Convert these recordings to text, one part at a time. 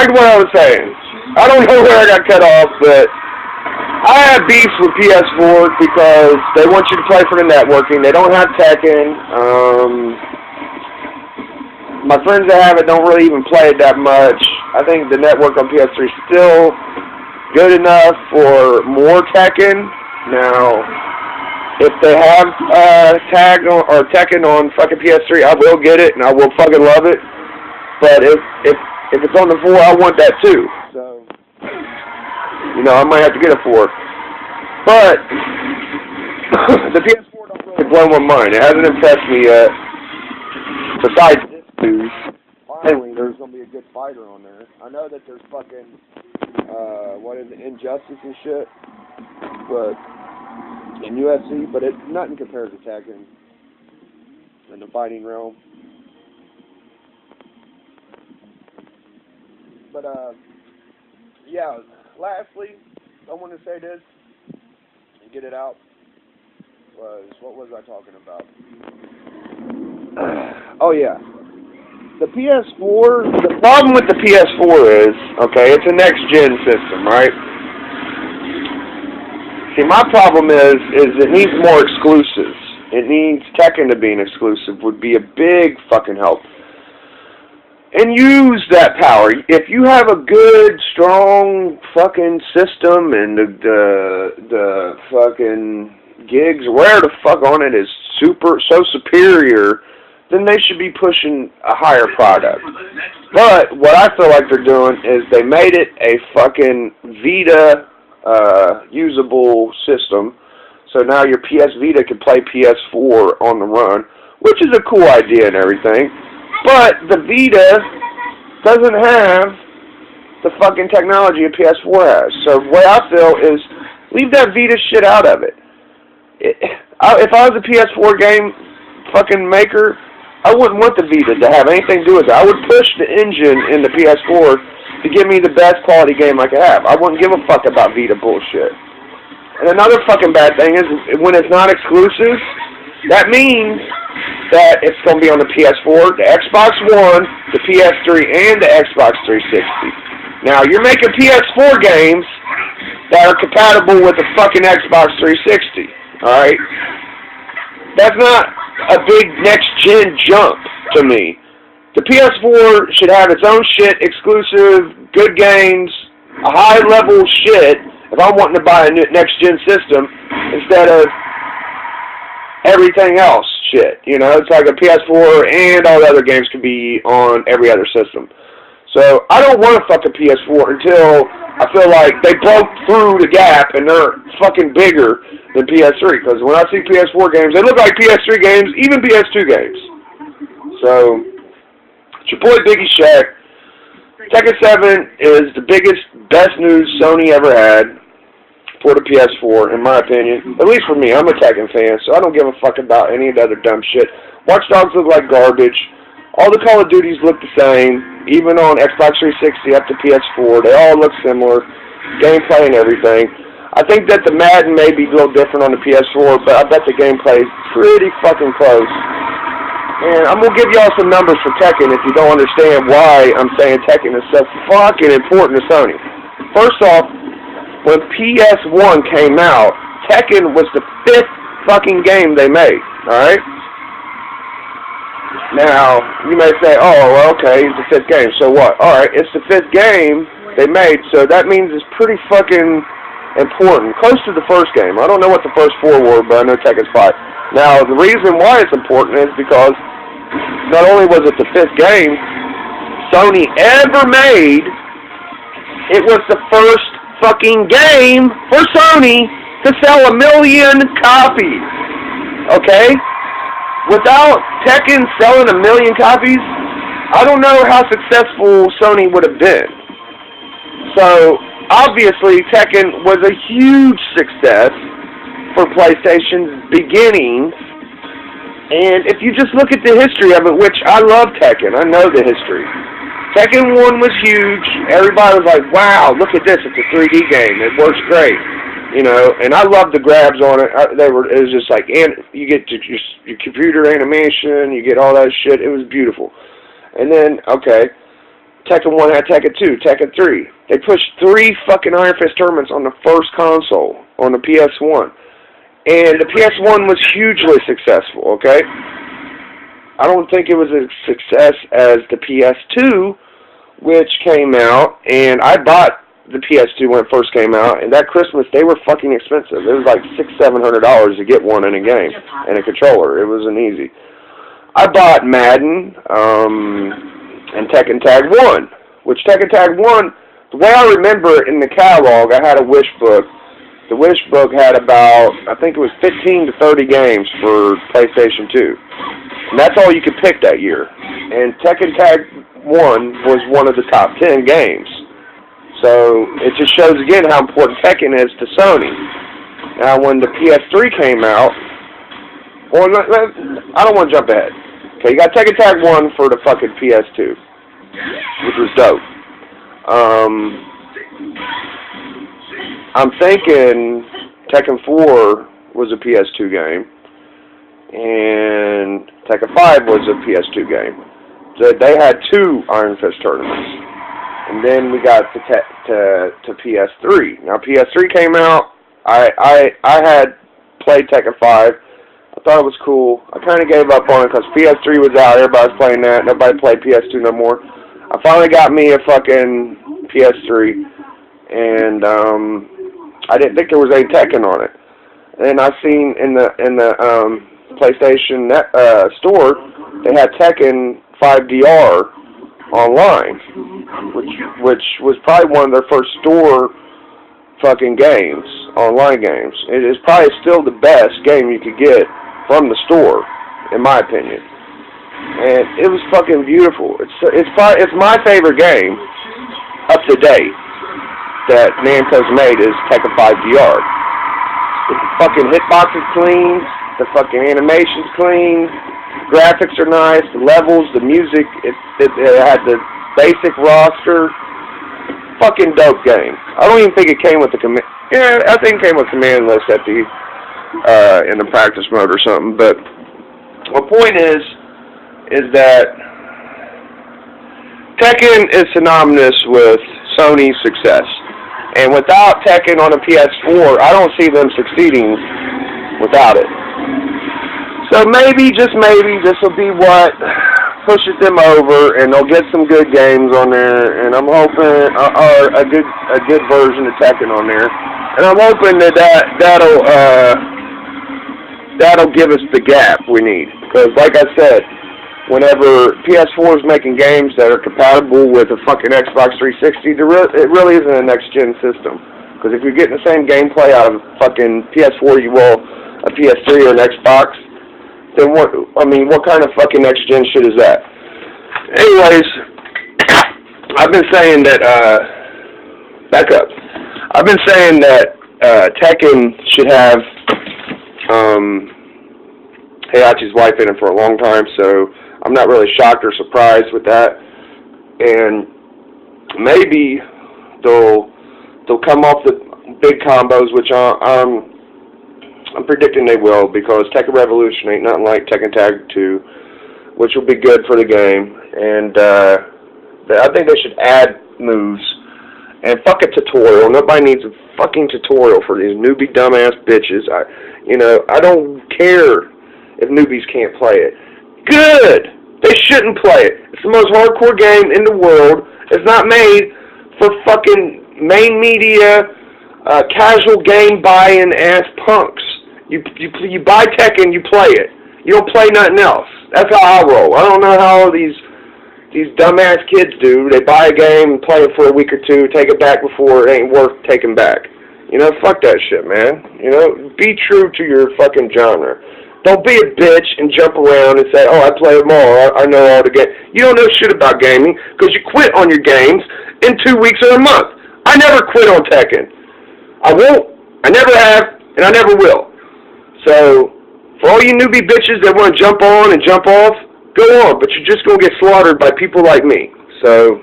back to what I was saying. I don't know where I got cut off, but I have beefs with PS4 because they want you to play for the networking. They don't have Tekken. My friends that have it don't really even play it that much. I think the network on PS3 is still good enough for more Tekken. Now, if they have tag or Tekken on fucking PS3, I will get it and I will fucking love it. But if it's on the 4, I want that too. So, you know, I might have to get a 4. But the PS4 don't really blow my mind. It hasn't impressed me yet. Besides this news, finally there's gonna be a good fighter on there. I know that there's fucking what is it, Injustice and shit, but in UFC, but it nothing compares to Tekken in the fighting realm. But yeah. Lastly, I want to say this and get it out. What was I talking about? Oh yeah. The PS4, the problem with the PS4 is, okay, it's a next-gen system, right? See, my problem is it needs more exclusives. It needs Tekken to be an exclusive, would be a big fucking help. And use that power. If you have a good, strong fucking system and the fucking gigs, where the fuck on it is so superior, then they should be pushing a higher product. But what I feel like they're doing is they made it a fucking Vita usable system. So now your PS Vita can play PS4 on the run, which is a cool idea and everything. But the Vita doesn't have the fucking technology a PS4 has. So what I feel is leave that Vita shit out of it. If I was a PS4 game fucking maker, I wouldn't want the Vita to have anything to do with it. I would push the engine in the PS4 to give me the best quality game I could have. I wouldn't give a fuck about Vita bullshit. And another fucking bad thing is when it's not exclusive, that means that it's going to be on the PS4, the Xbox One, the PS3, and the Xbox 360. Now, you're making PS4 games that are compatible with the fucking Xbox 360, alright? That's not a big next-gen jump to me. The PS4 should have its own shit, exclusive, good games, a high-level shit, if I'm wanting to buy a next-gen system, instead of everything else shit. You know, it's like a PS4 and all the other games can be on every other system. So I don't want to fuck a PS4 until I feel like they broke through the gap and they're fucking bigger than PS3. Because when I see PS4 games, they look like PS3 games, even PS2 games. So, it's your boy Biggie Shack. Tekken 7 is the biggest, best news Sony ever had for the PS4, in my opinion. At least for me, I'm a Tekken fan, so I don't give a fuck about any of the other dumb shit. Watch Dogs look like garbage. All the Call of Duties look the same, even on Xbox 360 up to PS4. They all look similar, gameplay and everything. I think that the Madden may be a little different on the PS4, but I bet the gameplay is pretty fucking close. And I'm going to give y'all some numbers for Tekken if you don't understand why I'm saying Tekken is so fucking important to Sony. First off, when PS1 came out, Tekken was the 5th fucking game they made, alright? Now, you may say, oh, well, okay, it's the 5th game, so what? Alright, it's the 5th game they made, so that means it's pretty fucking important. Close to the first game. I don't know what the first 4 were, but I know Tekken's 5. Now, the reason why it's important is because not only was it the 5th game Sony ever made, it was the first fucking game for Sony to sell 1 million copies. Okay? Without Tekken selling 1 million copies, I don't know how successful Sony would have been. So, obviously, Tekken was a huge success for PlayStation's beginning. And if you just look at the history of it, which I love Tekken, I know the history. Tekken 1 was huge. Everybody was like, wow, look at this. It's a 3D game. It works great. You know, and I love the grabs on it. It was just like, and you get your computer animation, you get all that shit. It was beautiful. And then, okay, Tekken 1 had Tekken 2, Tekken 3. They pushed 3 fucking Iron Fist tournaments on the first console, on the PS1. And the PS1 was hugely successful, okay? I don't think it was a success as the PS2, which came out, and I bought the PS2 when it first came out, and that Christmas, they were fucking expensive. It was like $600-700 to get one in a game, and a controller. It wasn't easy. I bought Madden, and Tekken Tag 1, which Tekken Tag 1, the way I remember it in the catalog, I had a wish book. The wish book had about, I think it was 15 to 30 games for PlayStation 2. And that's all you could pick that year. And Tekken Tag 1 was one of the top 10 games. So it just shows again how important Tekken is to Sony. Now when the PS3 came out, well, I don't want to jump ahead. Okay, you got Tekken Tag 1 for the fucking PS2, which was dope. I'm thinking Tekken 4 was a PS2 game, and Tekken 5 was a PS2 game. So they had 2 Iron Fist tournaments. And then we got to PS3. Now PS3 came out. I had played Tekken 5. I thought it was cool. I kind of gave up on it because PS3 was out. Everybody was playing that. Nobody played PS2 no more. I finally got me a fucking PS3, and I didn't think there was any Tekken on it. And I seen in the PlayStation store they had Tekken 5DR online, which was probably one of their first store fucking games, online games. It is probably still the best game you could get from the store, in my opinion. And it was fucking beautiful. It's my favorite game up to date that Namco's made is Tekken 5DR. The fucking hitbox is clean, the fucking animation's clean, graphics are nice, the levels, the music, it had the basic roster. Fucking dope game. I don't even think it came with the command. Yeah, I think it came with command list at the in the practice mode or something. But my point is that Tekken is synonymous with Sony's success, and without Tekken on a PS4, I don't see them succeeding without it. So maybe, just maybe, this will be what pushes them over, and they'll get some good games on there, and I'm hoping, or a good version of Tekken on there, and I'm hoping that'll give us the gap we need, because like I said, whenever PS4 is making games that are compatible with a fucking Xbox 360, it really isn't a next-gen system, because if you're getting the same gameplay out of fucking PS4 you will a PS3 or an Xbox, then what kind of fucking next gen shit is that? Anyways, I've been saying that, back up. I've been saying that, Tekken should have, Heihachi's wife in it for a long time, so I'm not really shocked or surprised with that. And maybe they'll come off the big combos, which I'm predicting they will, because Tekken Revolution ain't nothing like Tekken Tag 2, which will be good for the game. And I think they should add moves. And fuck a tutorial. Nobody needs a fucking tutorial for these newbie dumbass bitches. I don't care if newbies can't play it. Good! They shouldn't play it. It's the most hardcore game in the world. It's not made for fucking main media, casual game buying ass punks. You buy Tekken, you play it. You don't play nothing else. That's how I roll. I don't know how these dumbass kids do. They buy a game and play it for a week or two, take it back before it ain't worth taking back. Fuck that shit, man. Be true to your fucking genre. Don't be a bitch and jump around and say, oh, I play them all. I know all the games. You don't know shit about gaming because you quit on your games in 2 weeks or a month. I never quit on Tekken. I won't. I never have, and I never will. So, for all you newbie bitches that want to jump on and jump off, go on, but you're just going to get slaughtered by people like me. So,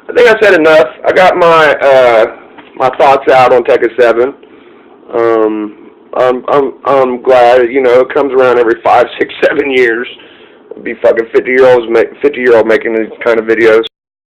I think I said enough. I got my thoughts out on Tekken 7. I'm glad, it comes around every 5, 6, 7 years. Be fucking 50-year-old making these kind of videos.